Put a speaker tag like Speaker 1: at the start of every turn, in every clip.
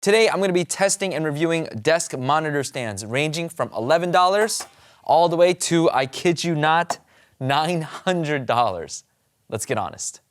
Speaker 1: Today, I'm going to be testing and reviewing desk monitor stands ranging from $11 all the way to, I kid you not, $900. Let's get honest.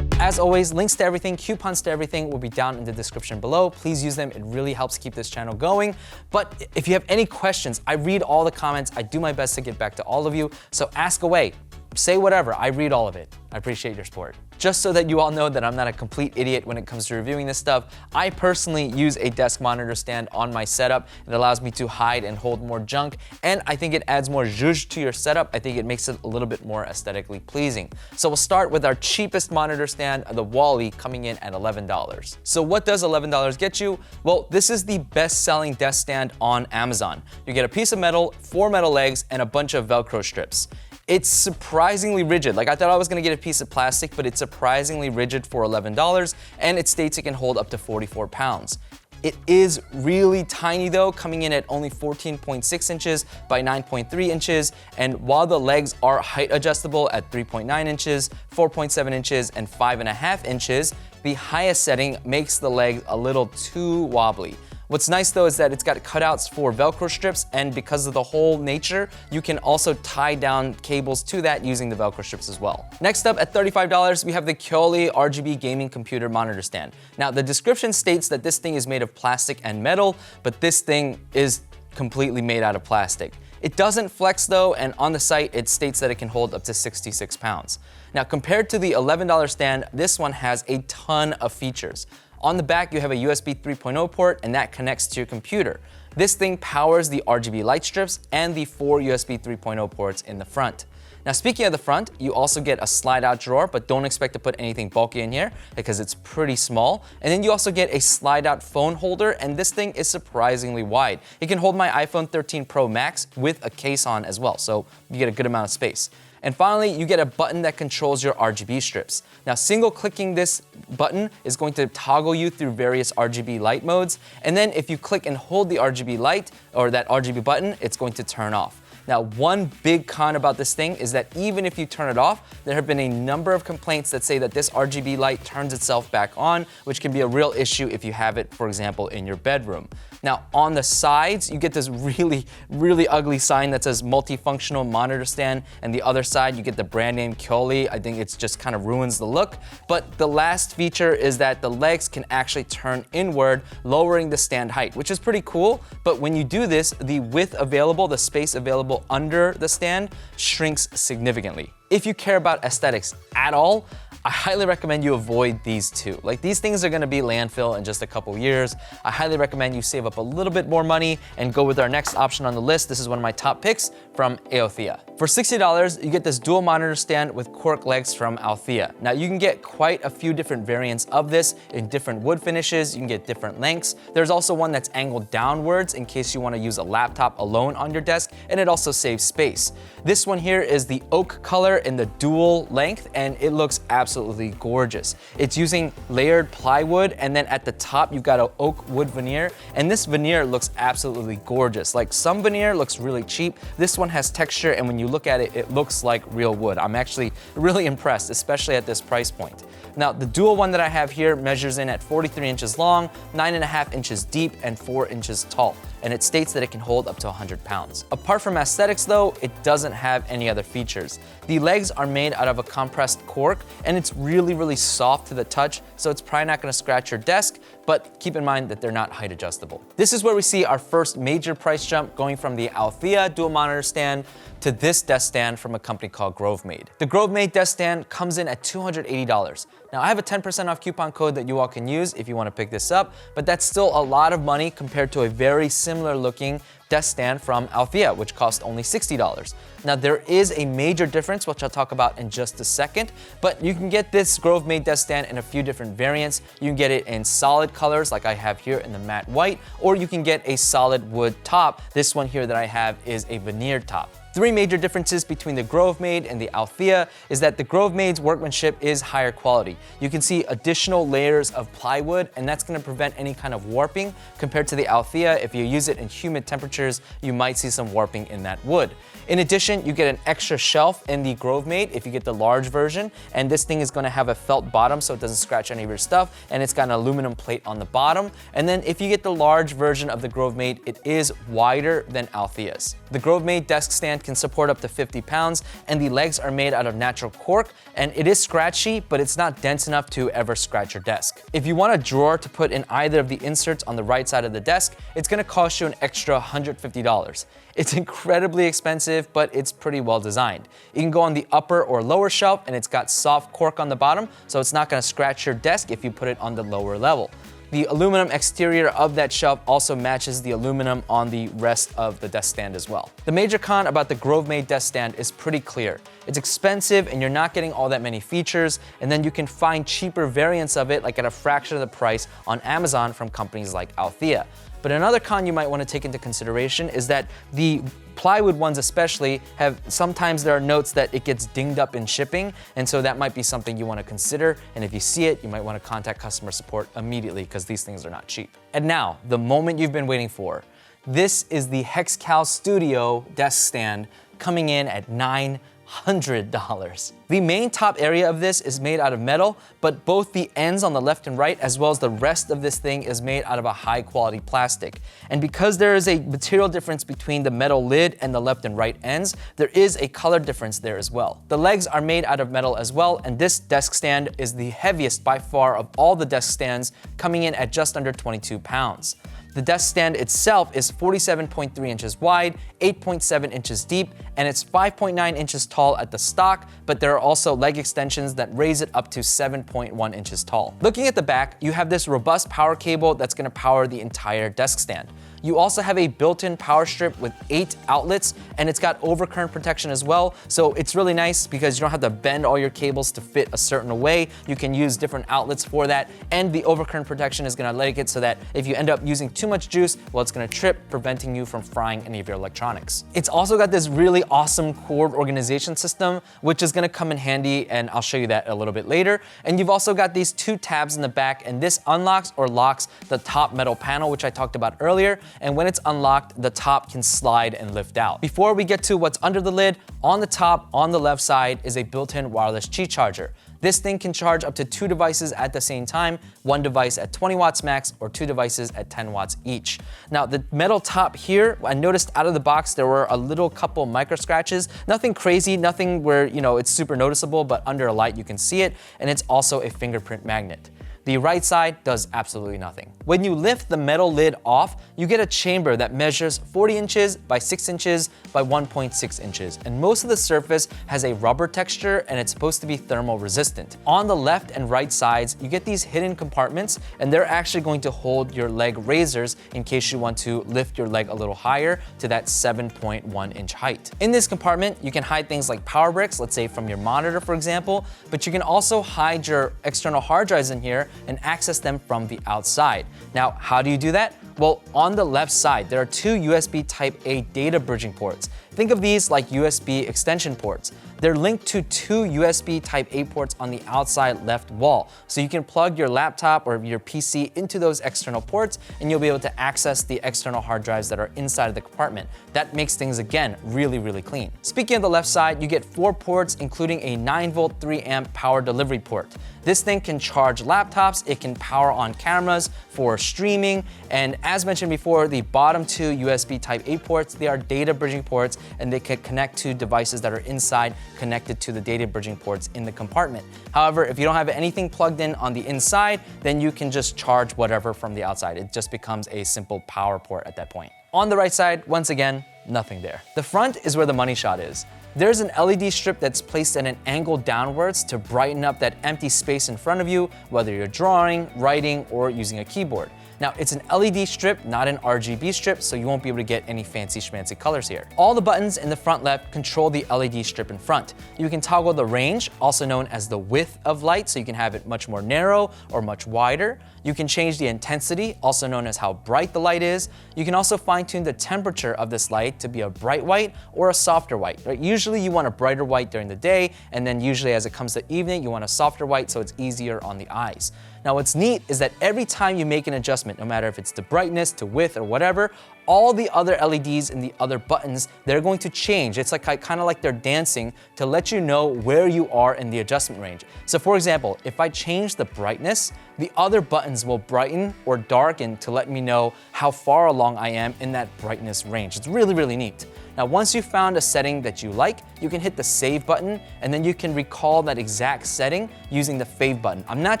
Speaker 1: As always, links to everything, coupons to everything will be down in the description below. Please use them. It really helps keep this channel going. But if you have any questions, I read all the comments. I do my best to get back to all of you. So ask away. Say whatever. I read all of it. I appreciate your support. Just so that you all know that I'm not a complete idiot when it comes to reviewing this stuff, I personally use a desk monitor stand on my setup. It allows me to hide and hold more junk, and I think it adds more zhuzh to your setup. I think it makes it a little bit more aesthetically pleasing. So we'll start with our cheapest monitor stand, the WALI, coming in at $11. So what does $11 get you? Well, this is the best-selling desk stand on Amazon. You get a piece of metal, 4 metal legs, and a bunch of Velcro strips. It's surprisingly rigid. Like, I thought I was gonna get a piece of plastic, but it's surprisingly rigid for $11, and it states it can hold up to 44 pounds. It is really tiny though, coming in at only 14.6 inches by 9.3 inches, and while the legs are height adjustable at 3.9 inches, 4.7 inches, and 5.5 inches, the highest setting makes the legs a little too wobbly. What's nice though is that it's got cutouts for Velcro strips, and because of the hole nature, you can also tie down cables to that using the Velcro strips as well. Next up, at $35, we have the KYOLLY RGB gaming computer monitor stand. Now, the description states that this thing is made of plastic and metal, but this thing is completely made out of plastic. It doesn't flex though, and on the site, it states that it can hold up to 66 pounds. Now, compared to the $11 stand, this one has a ton of features. On the back, you have a USB 3.0 port, and that connects to your computer. This thing powers the RGB light strips and the 4 USB 3.0 ports in the front. Now, speaking of the front, you also get a slide-out drawer, but don't expect to put anything bulky in here because it's pretty small. And then you also get a slide-out phone holder, and this thing is surprisingly wide. It can hold my iPhone 13 Pro Max with a case on as well, so you get a good amount of space. And finally, you get a button that controls your RGB strips. Now, single-clicking this button is going to toggle you through various RGB light modes. And then if you click and hold the RGB light, or that RGB button, it's going to turn off. Now, one big con about this thing is that even if you turn it off, there have been a number of complaints that say that this RGB light turns itself back on, which can be a real issue if you have it, for example, in your bedroom. Now, on the sides, you get this really, really ugly sign that says multifunctional monitor stand, and the other side, you get the brand name KYOLLY. I think it's just kind of ruins the look. But the last feature is that the legs can actually turn inward, lowering the stand height, which is pretty cool. But when you do this, the width available, the space available under the stand shrinks significantly. If you care about aesthetics at all, I highly recommend you avoid these two. Like, these things are gonna be landfill in just a couple years. I highly recommend you save up a little bit more money and go with our next option on the list. This is one of my top picks from Aothia. For $60, you get this dual monitor stand with cork legs from Aothia. Now, you can get quite a few different variants of this in different wood finishes. You can get different lengths. There's also one that's angled downwards in case you wanna use a laptop alone on your desk, and it also saves space. This one here is the oak color in the dual length, and it looks absolutely gorgeous. It's using layered plywood, and then at the top you've got an oak wood veneer, and this veneer looks absolutely gorgeous. Like, some veneer looks really cheap. This one has texture, and when you look at it, it looks like real wood. I'm actually really impressed, especially at this price point. Now, the dual one that I have here measures in at 43 inches long, 9.5 inches deep, and 4 inches tall, and it states that it can hold up to 100 pounds. Apart from aesthetics though, it doesn't have any other features. The legs are made out of a compressed cork, and it's really, really soft to the touch, so it's probably not gonna scratch your desk, but keep in mind that they're not height adjustable. This is where we see our first major price jump, going from the Aothia dual monitor stand to this desk stand from a company called Grovemade. The Grovemade desk stand comes in at $280. Now, I have a 10% off coupon code that you all can use if you want to pick this up, but that's still a lot of money compared to a very similar looking desk stand from Aothia, which cost only $60. Now, there is a major difference, which I'll talk about in just a second, but you can get this Grovemade desk stand in a few different variants. You can get it in solid colors like I have here in the matte white, or you can get a solid wood top. This one here that I have is a veneered top. Three major differences between the Grovemade and the Aothia is that the Grovemade's workmanship is higher quality. You can see additional layers of plywood, and that's going to prevent any kind of warping. Compared to the Aothia, if you use it in humid temperatures, you might see some warping in that wood. In addition, you get an extra shelf in the Grovemade if you get the large version, and this thing is going to have a felt bottom so it doesn't scratch any of your stuff, and it's got an aluminum plate on the bottom. And then if you get the large version of the Grovemade, it is wider than Aothia's. The Grovemade desk stand can support up to 50 pounds, and the legs are made out of natural cork, and it is scratchy, but it's not dense enough to ever scratch your desk. If you want a drawer to put in either of the inserts on the right side of the desk, it's gonna cost you an extra $150. It's incredibly expensive, but it's pretty well designed. You can go on the upper or lower shelf, and it's got soft cork on the bottom, so it's not gonna scratch your desk if you put it on the lower level. The aluminum exterior of that shelf also matches the aluminum on the rest of the desk stand as well. The major con about the Grovemade desk stand is pretty clear. It's expensive and you're not getting all that many features, and then you can find cheaper variants of it like at a fraction of the price on Amazon from companies like Aothia. But another con you might want to take into consideration is that the plywood ones especially sometimes there are notes that it gets dinged up in shipping, and so that might be something you want to consider, and if you see it, you might want to contact customer support immediately because these things are not cheap. And now, the moment you've been waiting for. This is the Hexcal Studio desk stand coming in at $900. The main top area of this is made out of metal, but both the ends on the left and right, as well as the rest of this thing, is made out of a high quality plastic. And because there is a material difference between the metal lid and the left and right ends, there is a color difference there as well. The legs are made out of metal as well, and this desk stand is the heaviest by far of all the desk stands, coming in at just under 22 pounds. The desk stand itself is 47.3 inches wide, 8.7 inches deep, and it's 5.9 inches tall at the stock, but there are also leg extensions that raise it up to 7.1 inches tall. Looking at the back, you have this robust power cable that's gonna power the entire desk stand. You also have a built-in power strip with 8 outlets, and it's got overcurrent protection as well. So it's really nice because you don't have to bend all your cables to fit a certain way. You can use different outlets for that, and the overcurrent protection is gonna make it so that if you end up using too much juice, well, it's gonna trip, preventing you from frying any of your electronics. It's also got this really awesome cord organization system, which is gonna come in handy, and I'll show you that a little bit later. And you've also got these 2 tabs in the back, and this unlocks or locks the top metal panel, which I talked about earlier. And when it's unlocked, the top can slide and lift out. Before we get to what's under the lid, on the top, on the left side, is a built-in wireless Qi charger. This thing can charge up to 2 devices at the same time, 1 device at 20 watts max, or 2 devices at 10 watts each. Now, the metal top here, I noticed out of the box, there were a little couple micro scratches. Nothing crazy, nothing where, it's super noticeable, but under a light you can see it, and it's also a fingerprint magnet. The right side does absolutely nothing. When you lift the metal lid off, you get a chamber that measures 40 inches by 6 inches by 1.6 inches. And most of the surface has a rubber texture, and it's supposed to be thermal resistant. On the left and right sides, you get these hidden compartments, and they're actually going to hold your leg raisers in case you want to lift your leg a little higher to that 7.1 inch height. In this compartment, you can hide things like power bricks, let's say from your monitor, for example, but you can also hide your external hard drives in here and access them from the outside. Now, how do you do that? Well, on the left side, there are 2 USB Type-A data bridging ports. Think of these like USB extension ports. They're linked to 2 USB Type-A ports on the outside left wall. So you can plug your laptop or your PC into those external ports, and you'll be able to access the external hard drives that are inside of the compartment. That makes things, again, really, really clean. Speaking of the left side, you get 4 ports, including a 9-volt 3-amp power delivery port. This thing can charge laptops, it can power on cameras for streaming, and as mentioned before, the bottom 2 USB Type-A ports, they are data bridging ports, and they can connect to devices that are inside, connected to the data bridging ports in the compartment. However, if you don't have anything plugged in on the inside, then you can just charge whatever from the outside. It just becomes a simple power port at that point. On the right side, once again, nothing there. The front is where the money shot is. There's an LED strip that's placed at an angle downwards to brighten up that empty space in front of you, whether you're drawing, writing, or using a keyboard. Now, it's an LED strip, not an RGB strip, so you won't be able to get any fancy schmancy colors here. All the buttons in the front left control the LED strip in front. You can toggle the range, also known as the width of light, so you can have it much more narrow or much wider. You can change the intensity, also known as how bright the light is. You can also fine-tune the temperature of this light to be a bright white or a softer white. Right? Usually you want a brighter white during the day, and then usually as it comes to evening, you want a softer white so it's easier on the eyes. Now what's neat is that every time you make an adjustment, no matter if it's to brightness, to width, or whatever, all the other LEDs and the other buttons, they're going to change. It's like kind of like they're dancing to let you know where you are in the adjustment range. So for example, if I change the brightness, the other buttons will brighten or darken to let me know how far along I am in that brightness range. It's really, really neat. Now, once you've found a setting that you like, you can hit the save button, and then you can recall that exact setting using the fave button. I'm not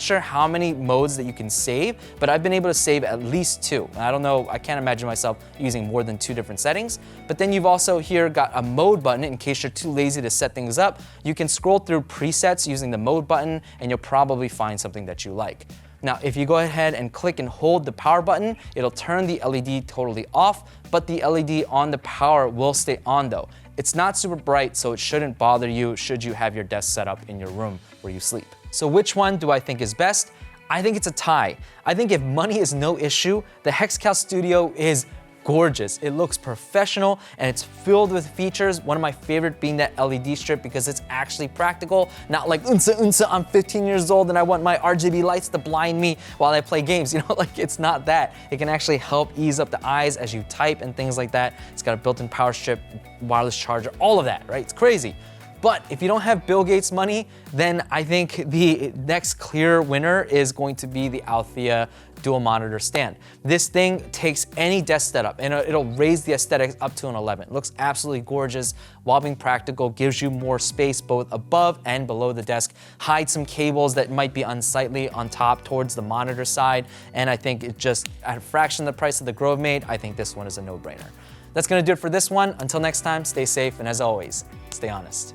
Speaker 1: sure how many modes that you can save, but I've been able to save at least 2. I don't know, I can't imagine myself using more than 2 different settings. But then you've also here got a mode button in case you're too lazy to set things up. You can scroll through presets using the mode button, and you'll probably find something that you like. Now, if you go ahead and click and hold the power button, it'll turn the LED totally off, but the LED on the power will stay on though. It's not super bright, so it shouldn't bother you should you have your desk set up in your room where you sleep. So which one do I think is best? I think it's a tie. I think if money is no issue, the Hexcal Studio is gorgeous. It looks professional and it's filled with features. One of my favorite being that LED strip because it's actually practical, not like I'm 15 years old and I want my RGB lights to blind me while I play games. You know, like it's not that. It can actually help ease up the eyes as you type and things like that. It's got a built-in power strip, wireless charger, all of that, right? It's crazy. But if you don't have Bill Gates money, then I think the next clear winner is going to be the Aothia dual monitor stand. This thing takes any desk setup and it'll raise the aesthetics up to an 11. It looks absolutely gorgeous while being practical, gives you more space both above and below the desk, hides some cables that might be unsightly on top towards the monitor side, and I think it just, at a fraction of the price of the Grovemade, I think this one is a no-brainer. That's gonna do it for this one. Until next time, stay safe, and as always, stay honest.